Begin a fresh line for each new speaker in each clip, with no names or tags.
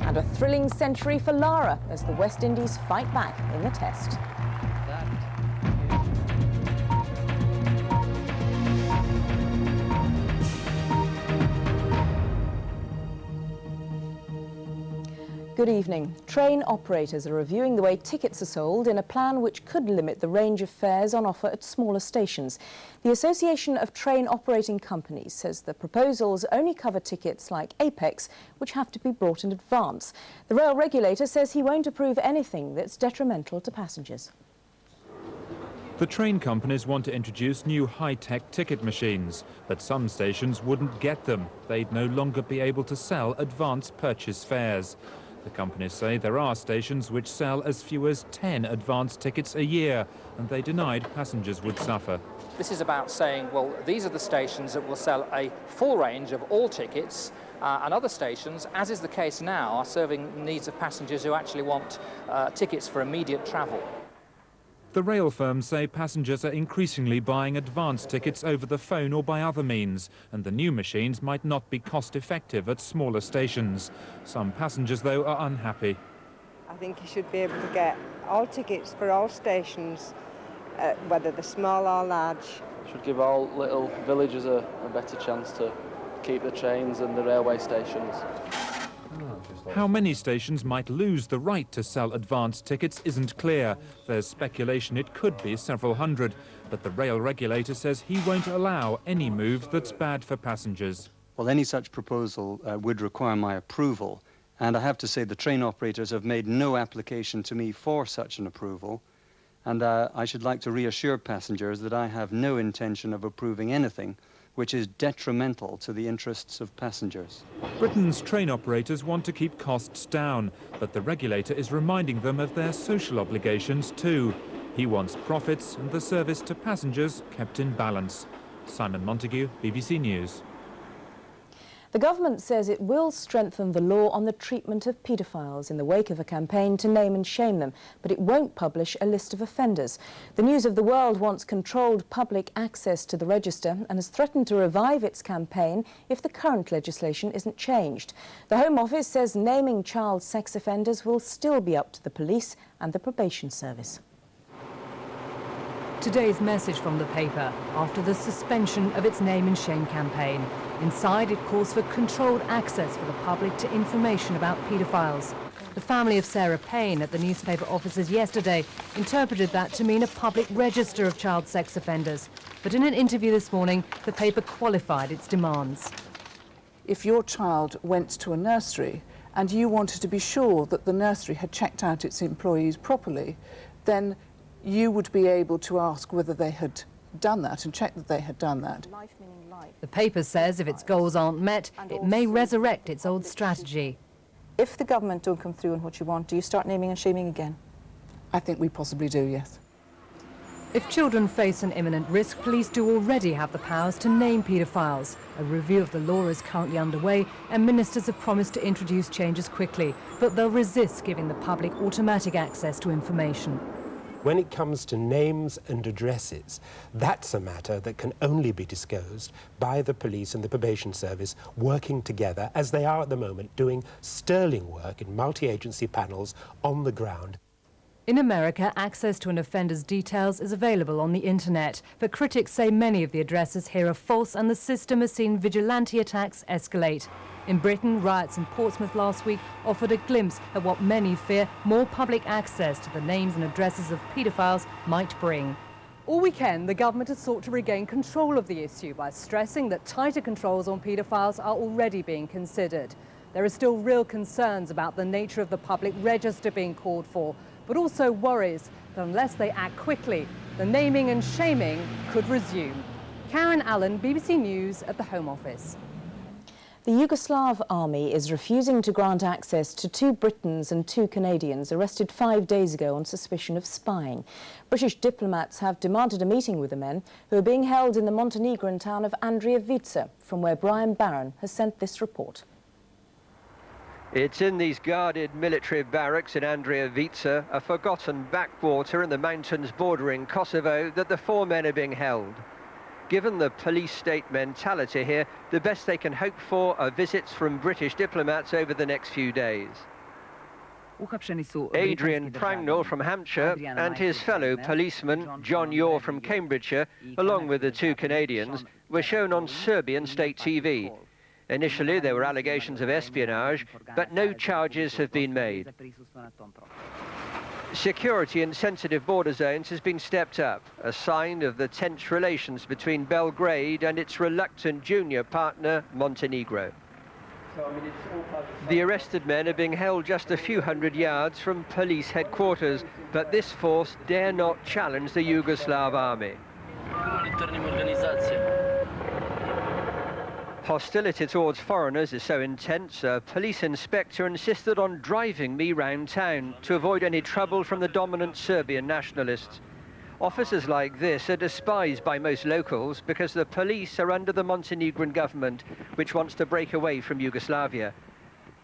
And a thrilling century for Lara as the West Indies fight back in the Test. Good evening. Train operators are reviewing the way tickets are sold in a plan which could limit the range of fares on offer at smaller stations. The Association of Train Operating Companies says the proposals only cover tickets like Apex, which have to be bought in advance. The rail regulator says he won't approve anything that's detrimental to passengers.
The train companies want to introduce new high-tech ticket machines, but some stations wouldn't get them. They'd no longer be able to sell advance purchase fares. The companies say there are stations which sell as few as 10 advance tickets a year, and they denied passengers would suffer.
This is about saying, well, these are the stations that will sell a full range of all tickets, and other stations, as is the case now, are serving the needs of passengers who actually want tickets for immediate travel.
The rail firms say passengers are increasingly buying advance tickets over the phone or by other means, and the new machines might not be cost-effective at smaller stations. Some passengers, though, are unhappy.
I think you should be able to get all tickets for all stations, whether they're small or large.
Should give all little villages a better chance to keep the trains and the railway stations.
How many stations might lose the right to sell advance tickets isn't clear. There's speculation it could be several hundred, but the rail regulator says he won't allow any move that's bad for passengers.
Well, any such proposal would require my approval, and I have to say the train operators have made no application to me for such an approval, and I should like to reassure passengers that I have no intention of approving anything which is detrimental to the interests of passengers.
Britain's train operators want to keep costs down, but the regulator is reminding them of their social obligations too. He wants profits and the service to passengers kept in balance. Simon Montague, BBC News.
The government says it will strengthen the law on the treatment of paedophiles in the wake of a campaign to name and shame them, but it won't publish a list of offenders. The News of the World wants controlled public access to the register and has threatened to revive its campaign if the current legislation isn't changed. The Home Office says naming child sex offenders will still be up to the police and the probation service.
Today's message from the paper after the suspension of its name and shame campaign. Inside, it calls for controlled access for the public to information about paedophiles. The family of Sarah Payne at the newspaper offices yesterday interpreted that to mean a public register of child sex offenders. But in an interview this morning, the paper qualified its demands.
If your child went to a nursery and you wanted to be sure that the nursery had checked out its employees properly, then you would be able to ask whether they had done that and check that they had done that.
The paper says if its goals aren't met, it may resurrect its old strategy.
If the government don't come through on what you want, do you start naming and shaming again?
I think we possibly do, yes.
If children face an imminent risk, police do already have the powers to name paedophiles. A review of the law is currently underway and ministers have promised to introduce changes quickly, but they'll resist giving the public automatic access to information.
When it comes to names and addresses, that's a matter that can only be disclosed by the police and the probation service working together, as they are at the moment, doing sterling work in multi-agency panels on the ground.
In America, access to an offender's details is available on the internet, but critics say many of the addresses here are false and the system has seen vigilante attacks escalate. In Britain, riots in Portsmouth last week offered a glimpse at what many fear more public access to the names and addresses of paedophiles might bring.
All weekend, the government has sought to regain control of the issue by stressing that tighter controls on paedophiles are already being considered. There are still real concerns about the nature of the public register being called for, but also worries that unless they act quickly, the naming and shaming could resume. Karen Allen, BBC News at the Home Office.
The Yugoslav army is refusing to grant access to 2 Britons and 2 Canadians arrested 5 days ago on suspicion of spying. British diplomats have demanded a meeting with the men, who are being held in the Montenegrin town of Andrijevica, from where Brian Barron has sent this report.
It's in these guarded military barracks in Andrijevica, a forgotten backwater in the mountains bordering Kosovo, that the 4 men are being held. Given the police-state mentality here, the best they can hope for are visits from British diplomats over the next few days. Adrian Prangnell from Hampshire and his fellow policeman, John Yore from Cambridgeshire, along with the two Canadians, were shown on Serbian state TV. Initially, there were allegations of espionage, but no charges have been made. Security in sensitive border zones has been stepped up, a sign of the tense relations between Belgrade and its reluctant junior partner, Montenegro. The arrested men are being held just a few hundred yards from police headquarters, but this force dare not challenge the Yugoslav army. Hostility towards foreigners is so intense, a police inspector insisted on driving me round town to avoid any trouble from the dominant Serbian nationalists. Officers like this are despised by most locals because the police are under the Montenegrin government, which wants to break away from Yugoslavia.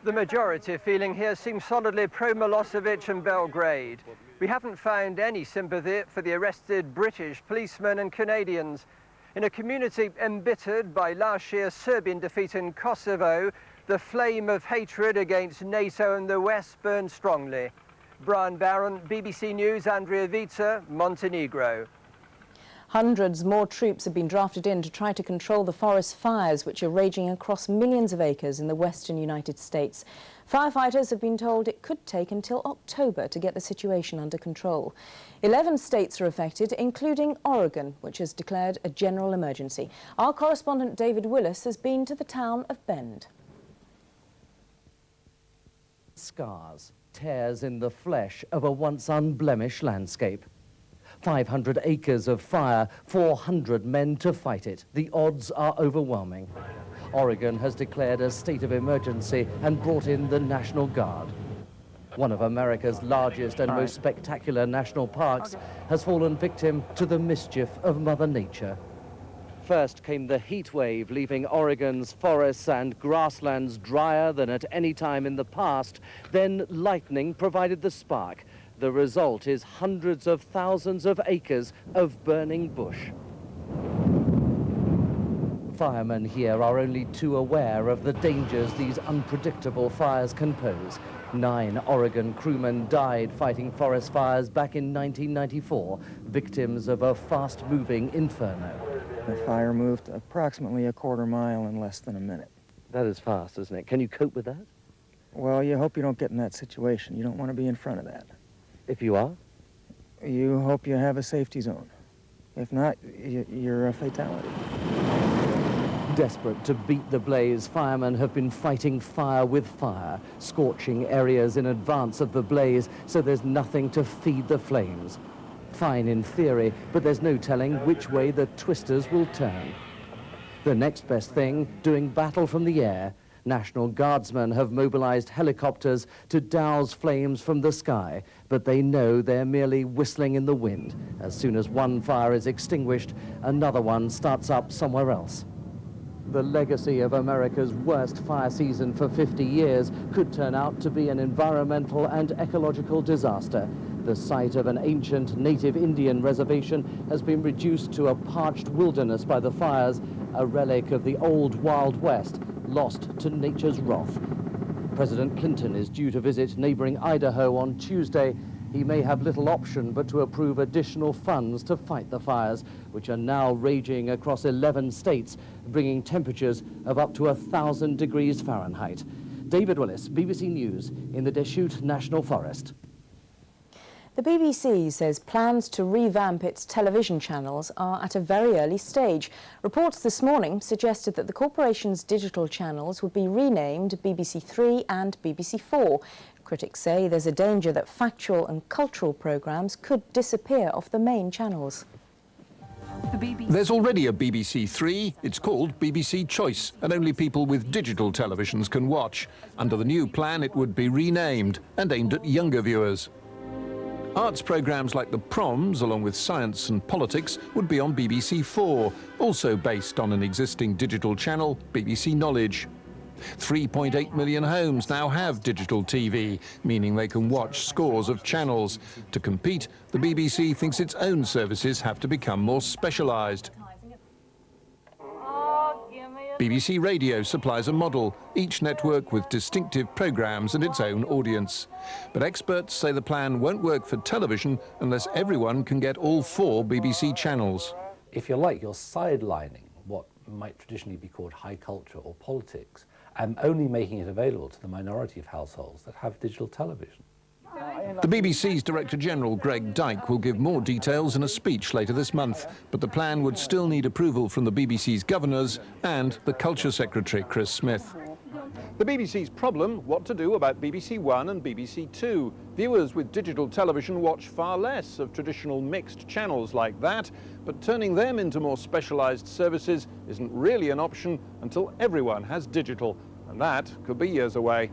The majority feeling here seems solidly pro-Milosevic and Belgrade. We haven't found any sympathy for the arrested British policemen and Canadians. In a community embittered by last year's Serbian defeat in Kosovo, the flame of hatred against NATO and the West burns strongly. Brian Barron, BBC News, Andrea Vica, Montenegro.
Hundreds more troops have been drafted in to try to control the forest fires which are raging across millions of acres in the western United States. Firefighters have been told it could take until October to get the situation under control. 11 states are affected, including Oregon, which has declared a general emergency. Our correspondent David Willis has been to the town of Bend.
Scars, tears in the flesh of a once unblemished landscape. 500 acres of fire, 400 men to fight it. The odds are overwhelming. Oregon has declared a state of emergency and brought in the National Guard. One of America's largest and most spectacular national parks has fallen victim to the mischief of Mother Nature. First came the heat wave, leaving Oregon's forests and grasslands drier than at any time in the past. Then lightning provided the spark. The result is hundreds of thousands of acres of burning bush. Firemen here are only too aware of the dangers these unpredictable fires can pose. 9 Oregon crewmen died fighting forest fires back in 1994, victims of a fast-moving inferno.
The fire moved approximately a quarter mile in less than a minute.
That is fast, isn't it? Can you cope with that?
Well, you hope you don't get in that situation. You don't want to be in front of that.
If you are?
You hope you have a safety zone. If not, you're a fatality.
Desperate to beat the blaze, firemen have been fighting fire with fire, scorching areas in advance of the blaze so there's nothing to feed the flames. Fine in theory, but there's no telling which way the twisters will turn. The next best thing, doing battle from the air. National Guardsmen have mobilized helicopters to douse flames from the sky, but they know they're merely whistling in the wind. As soon as one fire is extinguished, another one starts up somewhere else. The legacy of America's worst fire season for 50 years could turn out to be an environmental and ecological disaster. The site of an ancient native Indian reservation has been reduced to a parched wilderness by the fires, a relic of the old Wild West, lost to nature's wrath. President Clinton is due to visit neighboring Idaho on Tuesday. He may have little option but to approve additional funds to fight the fires, which are now raging across 11 states, bringing temperatures of up to 1,000 degrees Fahrenheit. David Willis, BBC News, in the Deschutes National Forest.
The BBC says plans to revamp its television channels are at a very early stage. Reports this morning suggested that the corporation's digital channels would be renamed BBC 3 and BBC 4. Critics say there's a danger that factual and cultural programmes could disappear off the main channels.
There's already a BBC 3. It's called BBC Choice, and only people with digital televisions can watch. Under the new plan, it would be renamed and aimed at younger viewers. Arts programmes like The Proms, along with science and politics, would be on BBC 4, also based on an existing digital channel, BBC Knowledge. 3.8 million homes now have digital TV, meaning they can watch scores of channels. To compete, the BBC thinks its own services have to become more specialised. BBC Radio supplies a model, each network with distinctive programmes and its own audience. But experts say the plan won't work for television unless everyone can get all 4 BBC channels.
If you like, you're sidelining what might traditionally be called high culture or politics and only making it available to the minority of households that have digital television.
The BBC's Director General, Greg Dyke, will give more details in a speech later this month, but the plan would still need approval from the BBC's governors and the Culture Secretary, Chris Smith.
The BBC's problem, what to do about BBC One and BBC Two. Viewers with digital television watch far less of traditional mixed channels like that, but turning them into more specialised services isn't really an option until everyone has digital, and that could be years away.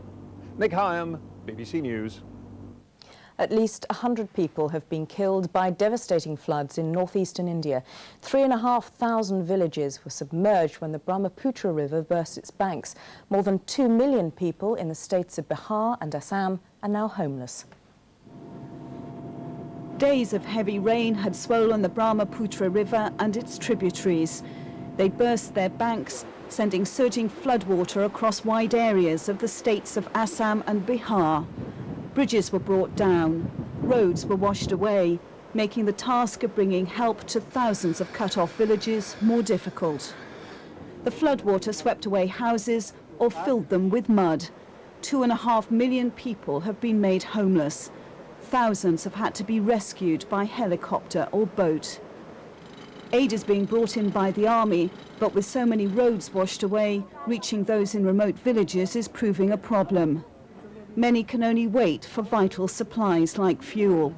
Nick Hyam, BBC News.
At least 100 people have been killed by devastating floods in northeastern India. 3,500 villages were submerged when the Brahmaputra River burst its banks. More than 2 million people in the states of Bihar and Assam are now homeless.
Days of heavy rain had swollen the Brahmaputra River and its tributaries. They burst their banks, sending surging floodwater across wide areas of the states of Assam and Bihar. Bridges were brought down, roads were washed away, making the task of bringing help to thousands of cut-off villages more difficult. The floodwater swept away houses or filled them with mud. 2.5 million people have been made homeless. Thousands have had to be rescued by helicopter or boat. Aid is being brought in by the army, but with so many roads washed away, reaching those in remote villages is proving a problem. Many can only wait for vital supplies like fuel.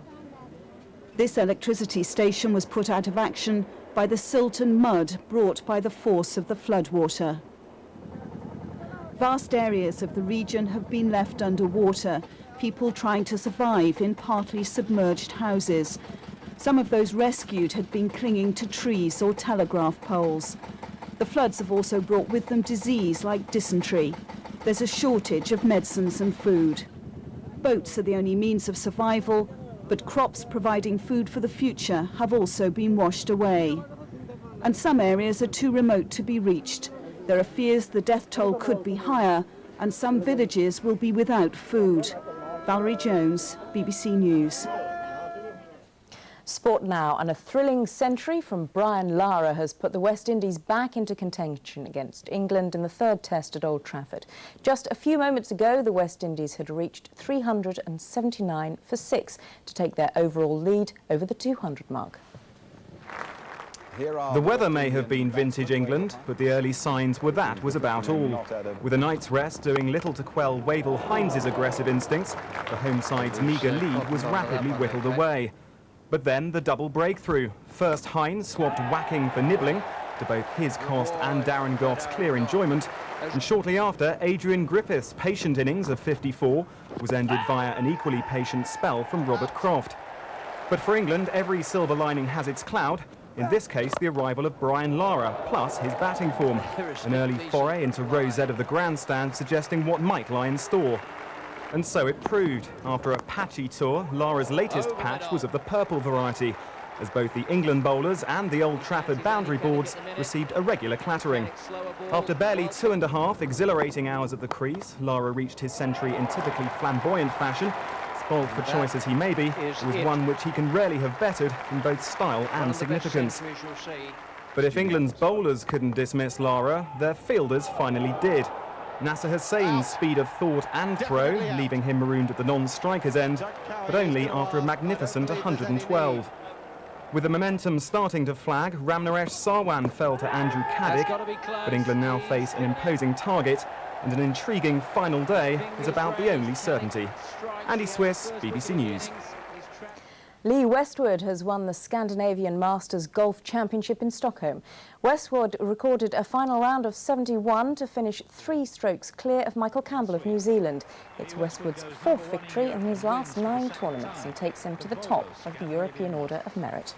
This electricity station was put out of action by the silt and mud brought by the force of the floodwater. Vast areas of the region have been left underwater, people trying to survive in partly submerged houses. Some of those rescued had been clinging to trees or telegraph poles. The floods have also brought with them disease like dysentery. There's a shortage of medicines and food. Boats are the only means of survival, but crops providing food for the future have also been washed away. And some areas are too remote to be reached. There are fears the death toll could be higher, and some villages will be without food. Valerie Jones, BBC News.
Sport now, and a thrilling century from Brian Lara has put the West Indies back into contention against England in the 3rd test at Old Trafford. Just a few moments ago, the West Indies had reached 379 for 6 to take their overall lead over the 200 mark.
The weather may have been vintage England, but the early signs were that was about all. With a night's rest doing little to quell Wavell Hines' aggressive instincts, the home side's meagre lead was rapidly whittled away. But then the double breakthrough. First Hines swapped whacking for nibbling, to both his cost and Darren Goff's clear enjoyment. And shortly after, Adrian Griffith's patient innings of 54 was ended via an equally patient spell from Robert Croft. But for England, every silver lining has its cloud. In this case, the arrival of Brian Lara, plus his batting form. An early foray into row Z of the Grandstand suggesting what might lie in store. And so it proved. After a patchy tour, Lara's latest patch was of the purple variety, as both the England bowlers and the Old Trafford boundary boards received a regular clattering. After barely 2.5 exhilarating hours at the crease, Lara reached his century in typically flamboyant fashion. Spoiled for choice as he may be, it was one which he can rarely have bettered in both style and significance. But if England's bowlers couldn't dismiss Lara, their fielders finally did. Nasser Hussain's speed of thought and throw, leaving him marooned at the non-striker's end, but only after a magnificent 112. With the momentum starting to flag, Ramnaresh Sarwan fell to Andrew Caddick, but England now face an imposing target, and an intriguing final day is about the only certainty. Andy Swiss, BBC News.
Lee Westwood has won the Scandinavian Masters Golf Championship in Stockholm. Westwood recorded a final round of 71 to finish 3 strokes clear of Michael Campbell of New Zealand. It's Westwood's 4th victory in his last 9 tournaments and takes him to the top of the European Order of Merit.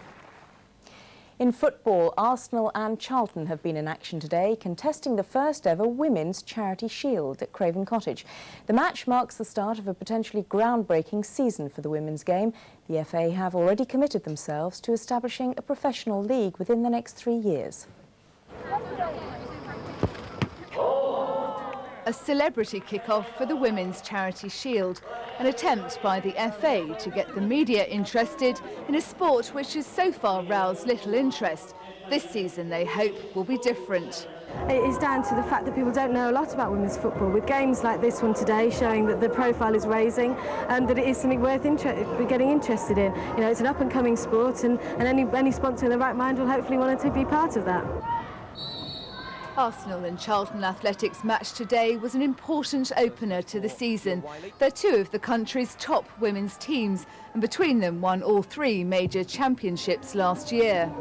In football, Arsenal and Charlton have been in action today, contesting the first ever Women's Charity Shield at Craven Cottage. The match marks the start of a potentially groundbreaking season for the women's game. The FA have already committed themselves to establishing a professional league within the next 3 years.
A celebrity kick-off for the Women's Charity Shield, an attempt by the FA to get the media interested in a sport which has so far roused little interest. This season, they hope, will be different.
It is down to the fact that people don't know a lot about women's football, with games like this one today showing that the profile is raising and that it is something worth getting interested in. You know, it's an up-and-coming sport, and any sponsor in the right mind will hopefully want to be part of that.
Arsenal and Charlton Athletics' match today was an important opener to the season. They're two of the country's top women's teams, and between them won all 3 major championships last year.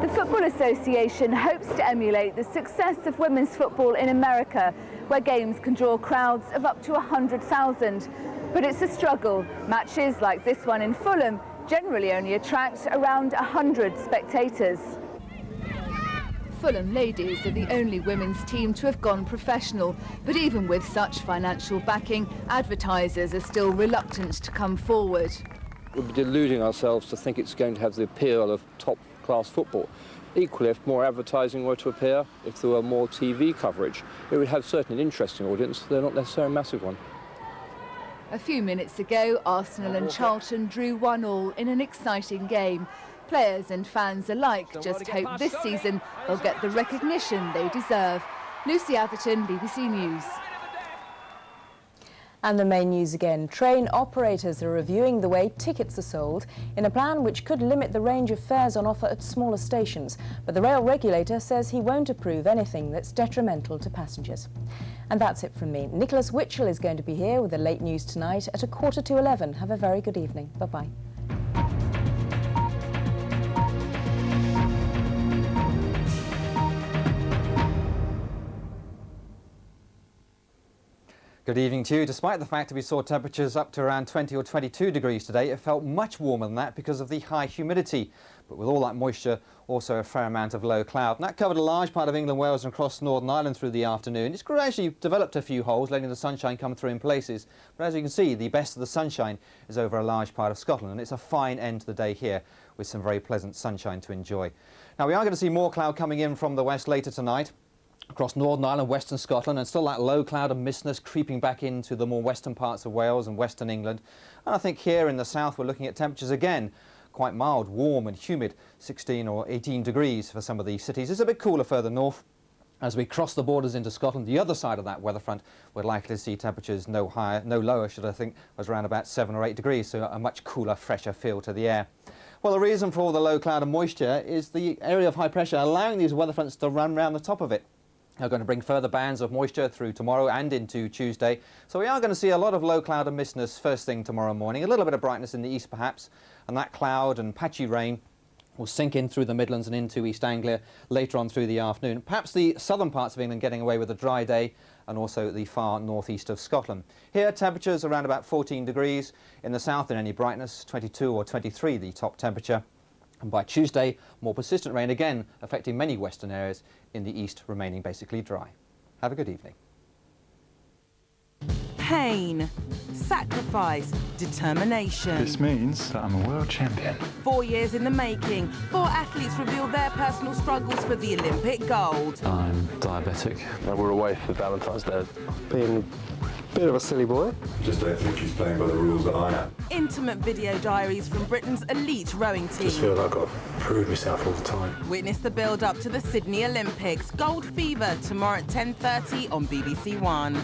The Football Association hopes to emulate the success of women's football in America, where games can draw crowds of up to 100,000. But it's a struggle. Matches like this one in Fulham generally only attract around 100 spectators. Fulham ladies are the only women's team to have gone professional, but even with such financial backing, advertisers are still reluctant to come forward.
We'll be deluding ourselves to think it's going to have the appeal of top-class football. Equally, if more advertising were to appear, if there were more TV coverage, it would have certainly an interesting audience, though not necessarily a massive one.
A few minutes ago, Arsenal and Charlton drew 1-1 in an exciting game. Players and fans alike just hope this season they'll get the recognition they deserve. Lucy Atherton, BBC News.
And the main news again. Train operators are reviewing the way tickets are sold in a plan which could limit the range of fares on offer at smaller stations. But the rail regulator says he won't approve anything that's detrimental to passengers. And that's it from me. Nicholas Witchell is going to be here with the late news tonight at 11:15. Have a very good evening. Bye-bye.
Good evening to you. Despite the fact that we saw temperatures up to around 20 or 22 degrees today, it felt much warmer than that because of the high humidity. But with all that moisture, also a fair amount of low cloud. And that covered a large part of England, Wales and across Northern Ireland through the afternoon. It's gradually developed a few holes, letting the sunshine come through in places. But as you can see, the best of the sunshine is over a large part of Scotland. And it's a fine end to the day here with some very pleasant sunshine to enjoy. Now, we are going to see more cloud coming in from the west later tonight, across Northern Ireland, Western Scotland, and still that low cloud and mistness creeping back into the more western parts of Wales and Western England. And I think here in the south we're looking at temperatures again quite mild, warm and humid, 16 or 18 degrees for some of these cities. It's a bit cooler further north. As we cross the borders into Scotland, the other side of that weather front, we're likely to see temperatures no lower, should I think, was around about 7 or 8 degrees, so a much cooler, fresher feel to the air. Well, the reason for all the low cloud and moisture is the area of high pressure allowing these weather fronts to run round the top of it. They're going to bring further bands of moisture through tomorrow and into Tuesday. So we are going to see a lot of low cloud and mistness first thing tomorrow morning. A little bit of brightness in the east perhaps, and that cloud and patchy rain will sink in through the Midlands and into East Anglia later on through the afternoon. Perhaps the southern parts of England getting away with a dry day, and also the far northeast of Scotland. Here temperatures around about 14 degrees. In the south in any brightness, 22 or 23 the top temperature. And by Tuesday, more persistent rain again affecting many western areas, in the east remaining basically dry. Have a good evening.
Pain, sacrifice, determination.
This means that I'm a world champion.
4 years in the making, 4 athletes reveal their personal struggles for the Olympic gold.
I'm diabetic.
We're away for Valentine's Day. Being a bit of a silly boy.
Just don't think she's playing by the rules that I am.
Intimate video diaries from Britain's elite rowing team.
Just feel like I've got to prove myself all the time.
Witness the build-up to the Sydney Olympics. Gold Fever, tomorrow at 10:30 on BBC One.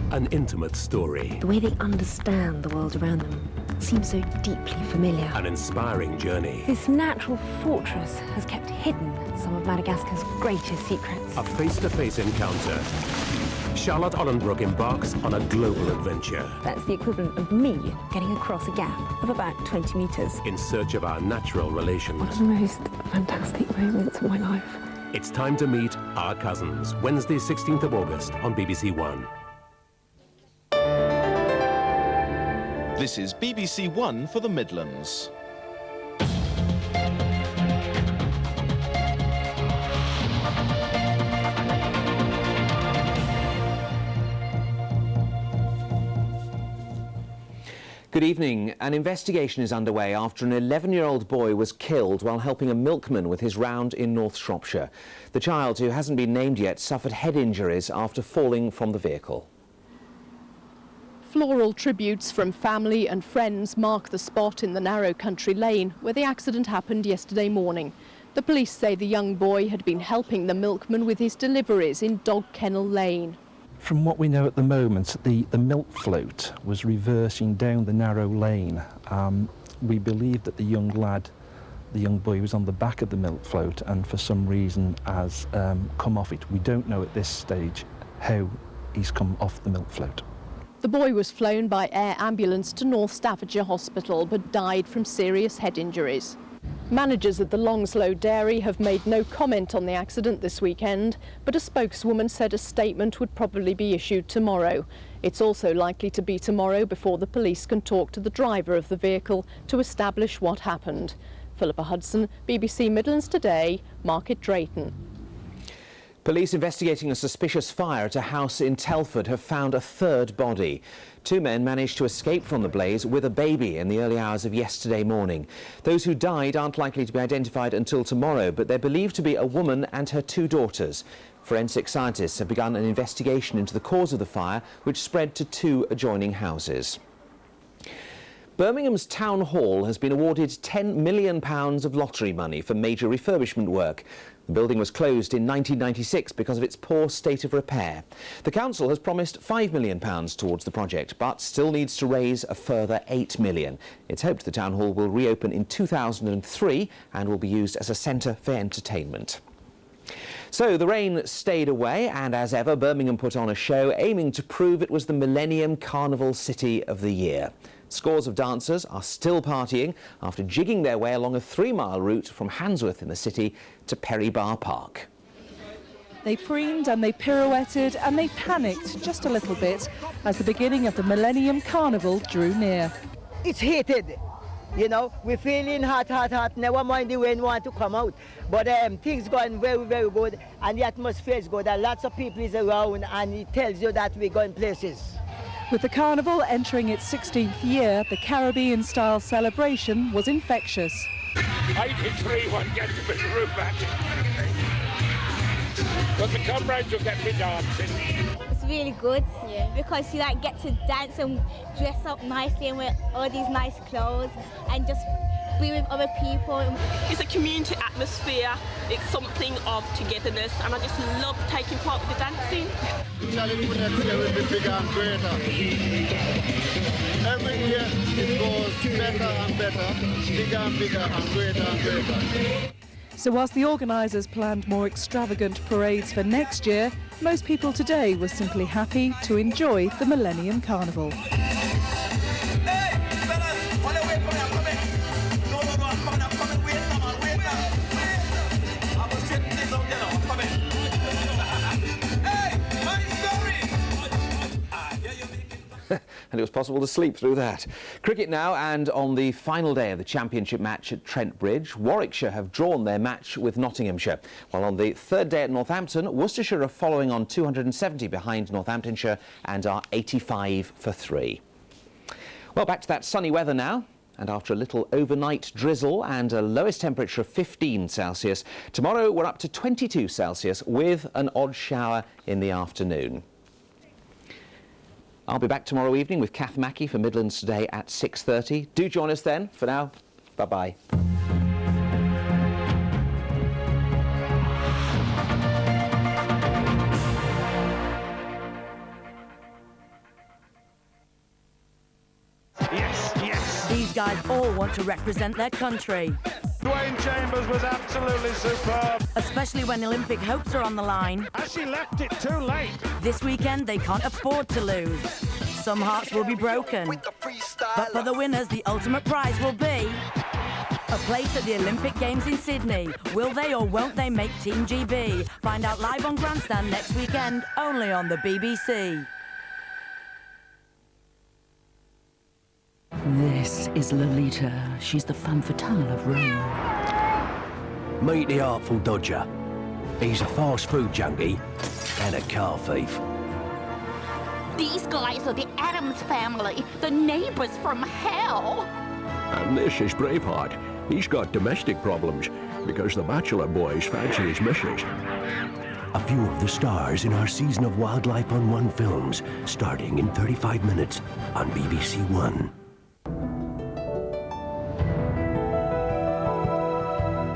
An intimate story.
The way they understand the world around them seems so deeply familiar.
An inspiring journey.
This natural fortress has kept hidden some of Madagascar's greatest secrets.
A face-to-face encounter. Charlotte Ollenbrook embarks on a global adventure.
That's the equivalent of me getting across a gap of about 20 metres.
In search of our natural relations.
One of the most fantastic moments of my life.
It's time to meet our cousins. Wednesday, 16th of August on BBC One.
This is BBC One for the Midlands.
Good evening. An investigation is underway after an 11-year-old boy was killed while helping a milkman with his round in North Shropshire. The child, who hasn't been named yet, suffered head injuries after falling from the vehicle.
Floral tributes from family and friends mark the spot in the narrow country lane where the accident happened yesterday morning. The police say the young boy had been helping the milkman with his deliveries in Dog Kennel Lane.
From what we know at the moment, the milk float was reversing down the narrow lane. We believe that the young boy was on the back of the milk float and for some reason has come off it. We don't know at this stage how he's come off the milk float.
The boy was flown by air ambulance to North Staffordshire Hospital but died from serious head injuries. Managers at the Longslow Dairy have made no comment on the accident this weekend, but a spokeswoman said a statement would probably be issued tomorrow. It's also likely to be tomorrow before the police can talk to the driver of the vehicle to establish what happened. Philippa Hudson, BBC Midlands Today, Market Drayton.
Police investigating a suspicious fire at a house in Telford have found a third body. Two men managed to escape from the blaze with a baby in the early hours of yesterday morning. Those who died aren't likely to be identified until tomorrow, but they're believed to be a woman and her two daughters. Forensic scientists have begun an investigation into the cause of the fire, which spread to two adjoining houses. Birmingham's Town Hall has been awarded £10 million of lottery money for major refurbishment work. The building was closed in 1996 because of its poor state of repair. The council has promised £5 million towards the project, but still needs to raise a further £8 million. It's hoped the Town Hall will reopen in 2003 and will be used as a centre for entertainment. So the rain stayed away, and as ever, Birmingham put on a show aiming to prove it was the Millennium Carnival City of the Year. Scores of dancers are still partying after jigging their way along a 3-mile route from Handsworth in the city to Perry Bar Park.
They preened and they pirouetted and they panicked just a little bit as the beginning of the Millennium Carnival drew near.
It's heated. You know, we're feeling hot, hot, hot. Never mind the wind want to come out. But things going very, very good, and the atmosphere is good. And lots of people is around, and it tells you that we're going places.
With the carnival entering its 16th year, the Caribbean-style celebration was infectious.
83 won't get to be rheumatic. But the comrades will get me dancing.
It's really good, because you get to dance and dress up nicely and wear all these nice clothes and just be with other people.
It's a community atmosphere, it's something of togetherness, and I just love taking part with the dancing.
The challenge for next year will be bigger and greater. Every year it goes better and better, bigger and bigger and greater and greater.
So whilst the organisers planned more extravagant parades for next year, most people today were simply happy to enjoy the Millennium Carnival.
And it was possible to sleep through that. Cricket now, and on the final day of the championship match at Trent Bridge, Warwickshire have drawn their match with Nottinghamshire, while on the third day at Northampton, Worcestershire are following on 270 behind Northamptonshire and are 85 for 3. Well, back to that sunny weather now. And after a little overnight drizzle and a lowest temperature of 15 Celsius, tomorrow we're up to 22 Celsius with an odd shower in the afternoon. I'll be back tomorrow evening with Kath Mackey for Midlands Today at 6:30. Do join us then. For now, bye-bye.
Yes, yes. These guys all want to represent their country.
Dwayne Chambers was absolutely superb.
Especially when Olympic hopes are on the line.
As she left it too late.
This weekend, they can't afford to lose. Some hearts will be broken. But for the winners, the ultimate prize will be a place at the Olympic Games in Sydney. Will they or won't they make Team GB? Find out live on Grandstand next weekend, only on the BBC.
This is Lolita. She's the femme fatale of Rome.
Meet the Artful Dodger. He's a fast food junkie and a car thief.
These guys are the Addams family, the neighbors from hell.
And this is Braveheart. He's got domestic problems because the bachelor boys fancy his missus.
A few of the stars in our season of Wildlife on One films, starting in 35 minutes on BBC One.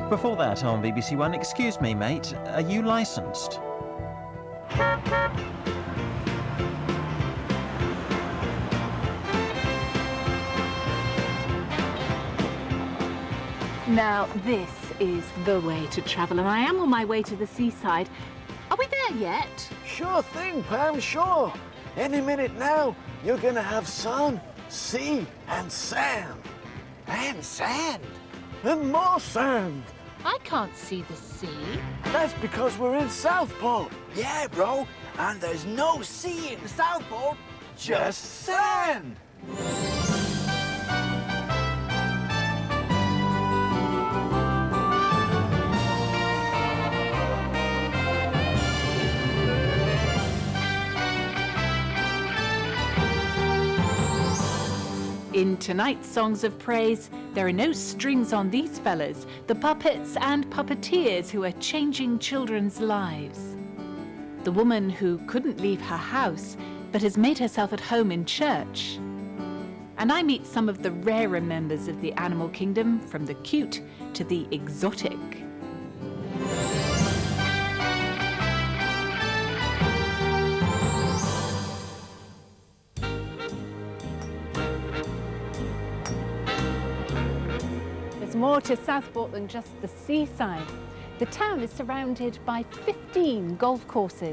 Before that on BBC One, excuse me, mate, are you licensed?
Now, this is the way to travel, and I am on my way to the seaside. Are we there yet?
Sure thing, Pam, sure. Any minute now, you're gonna have sun, sea, and sand.
And sand?
And more sand.
I can't see the sea.
That's because we're in Southport.
Yeah, bro, and there's no sea in Southport,
just sand.
In tonight's Songs of Praise, there are no strings on these fellas, the puppets and puppeteers who are changing children's lives. The woman who couldn't leave her house, but has made herself at home in church. And I meet some of the rarer members of the animal kingdom, from the cute to the exotic.
More to Southport than just the seaside. The town is surrounded by 15 golf courses.